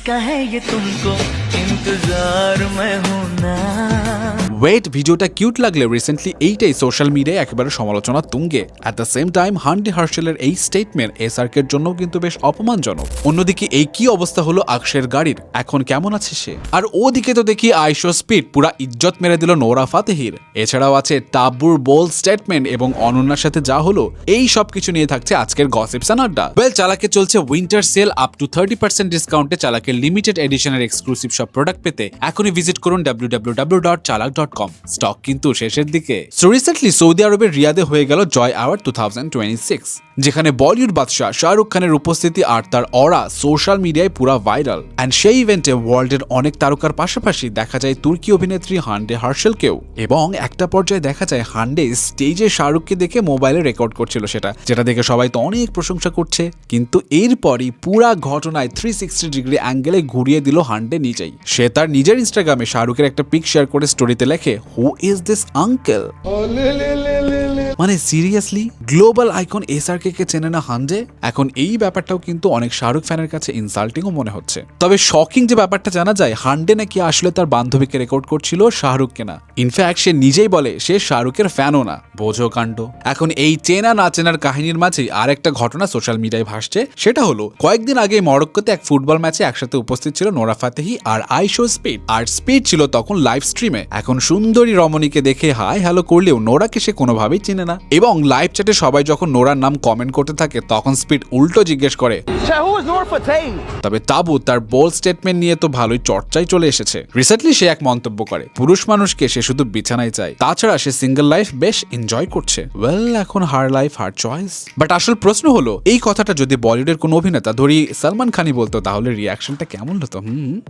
किसका है ये तुमको इंतजार में हूं ना। ওয়েট ভিডিওটা কিউট লাগলে রিসেন্টলি এইটাই সোশ্যাল মিডিয়ায় একেবারে সমালোচনা তুঙ্গে। অ্যাট দ্য সেম টাইম হান্ডি হার্শেলের এই স্টেটমেন্ট এসআরকের জন্য কিন্তু বেশ অপমানজনক। অন্যদিকে এই কি অবস্থা হলো আকশের গাড়ির, এখন কেমন আছে সে? আর ওদিকে তো দেখি আইশো স্পিড পুরা ইজ্জত মেরে দিল নোরা ফাতেহির। এছাড়াও আছে টাবুর বোল্ড স্টেটমেন্ট এবং অনন্যার সাথে যা হলো, এই সব কিছু নিয়ে থাকছে আজকের গসিপস এন্ড আড্ডা। ওয়েল, চালাকে চলছে উইন্টার সেল আপ টু 30% ডিসকাউন্টে। চালাকের লিমিটেড এডিশনের এক্সক্লুসিভ সব প্রোডাক্ট পেতে এখনই ভিজিট করুন www.chalak.com। স্টক কিন্তু শেষের দিকে। সো রিসেন্টলি সৌদি আরবের রিয়াদে হয়ে গেল জয় অ্যাওয়ার্ড 2026, যেখানে বলিউড বাদশাহ শাহরুখ খানের উপস্থিতি আর তার অরা সোশ্যাল মিডিয়ায় পুরা ভাইরাল। অ্যান্ড সেই ইভেন্টে ওয়ার্ল্ডের অনেক তারকার পাশাপাশি দেখা যায় তুর্কি অভিনেত্রী হান্ডে হার্শেলকেও। এবং একটা পর্যায়ে দেখা যায় হান্ডে স্টেজে শাহরুখকে দেখে মোবাইলে রেকর্ড করছিল সেটা, যেটা দেখে সবাই তো অনেক প্রশংসা করছে। কিন্তু এরপরই পুরা ঘটনায় 360 ডিগ্রি অ্যাঙ্গেলে ঘুরিয়ে দিল হান্ডে নিজেই। সে তার নিজের ইনস্টাগ্রামে শাহরুখের একটা পিক শেয়ার করে স্টোরিতে লেখে, হু ইজ দিস আঙ্কেল? মানে সিরিয়াসলি গ্লোবাল আইকন এসআরকে কে চেনে না হান্ডে? এখন এই ব্যাপারটাও কিন্তু অনেক শাহরুখ ফ্যানের কাছে ইনসাল্টিংও মনে হচ্ছে। তবে শকিং যে ব্যাপারটা জানা যায়, হান্ডে নাকি আসলে তার বান্ধবীকে রেকর্ড করছিল, শাহরুখকে না। ইনফ্যাক্ট সে নিজেই বলে সে শাহরুখের ফ্যানও না। বোঝো কাণ্ড। এখন এই চেনা না চেনার কাহিনীর মাঝেই আর একটা ঘটনা সোশ্যাল মিডিয়ায় ভাসছে। সেটা হলো কয়েকদিন আগে মরক্কোতে এক ফুটবল ম্যাচে একসাথে উপস্থিত ছিল নোরা ফাতেহি আর আইশো স্পিড। আর স্পিড ছিল তখন লাইভ স্ট্রিমে। এখন সুন্দরী রমণীকে দেখে হাই হ্যালো করলেও নোরাকে সে কোনোভাবেই চিনে না। এবং লাইভ চ্যাটে সবাই যখন নোরার নাম কমেন্ট করতে থাকে, তখন স্পিড উল্টো জিজ্ঞেস করে, তবে তাবু তার বোল্ড স্টেটমেন্ট নিয়ে তো ভালোই চর্চায় চলে এসেছে। রিসেন্টলি সে এক মন্তব্য করে, পুরুষ মানুষকে সে শুধু বিছানায় চায়, তাছাড়া সে সিঙ্গেল লাইফ বেশ এনজয় করছে। ওয়েল, এখন her life her choice. But আসল প্রশ্ন হলো, এই কথাটা যদি বলিউডের কোন অভিনেতা, ধরি সালমান খানই বলতো, তাহলে রিয়াকশনটা কেমন হতো?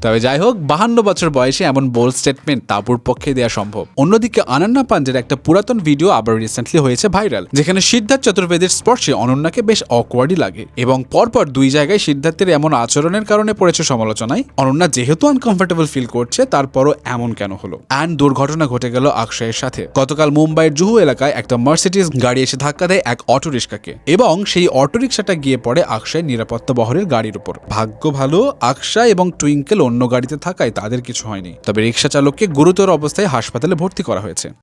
তবে যাই হোক, 52 বছর বয়সে এমন বোল্ড স্টেটমেন্ট তাবুর পক্ষে দেওয়া সম্ভব। অন্যদিকে অনন্যা পাঞ্জের একটা পুরাতন ভিডিও আবার রিসেন্টলি হয়েছে ভাইরাল, যেখানে সিদ্ধার্থ চতুর্বেদীর স্পর্শে অনন্যাকে বেশ অকওয়ার্ডই লাগে। এবং পরপর দুই জায়গায় সিদ্ধার্থের এমন আচরণের কারণে পড়েছে সমালোচনায়। অনন্যা যেহেতু আনকমফোর্টেবল ফিল করছে, তারপরও এমন কেন হলো? অ্যান্ড দুর্ঘটনা ঘটে গেল আকশায়ের সাথে। গতকাল মুম্বাইয়ের জুহু এলাকায় একটা মার্সিডিজ গাড়ি এসে ধাক্কা দেয় এক অটোরিকশাকে, এবং সেই অটোরিকশাটা গিয়ে পড়ে আকশায়ের নিরাপত্তা বহরের গাড়ির উপর। ভাগ্য ভালো, আকশা এবং টুইঙ্কেল অন্য গাড়িতে থাকায় তাদের কিছু হয়নি। তবে রিকশা চালককে গুরুতর অবস্থায় হাসপাতালে ভর্তি করা হয়েছে।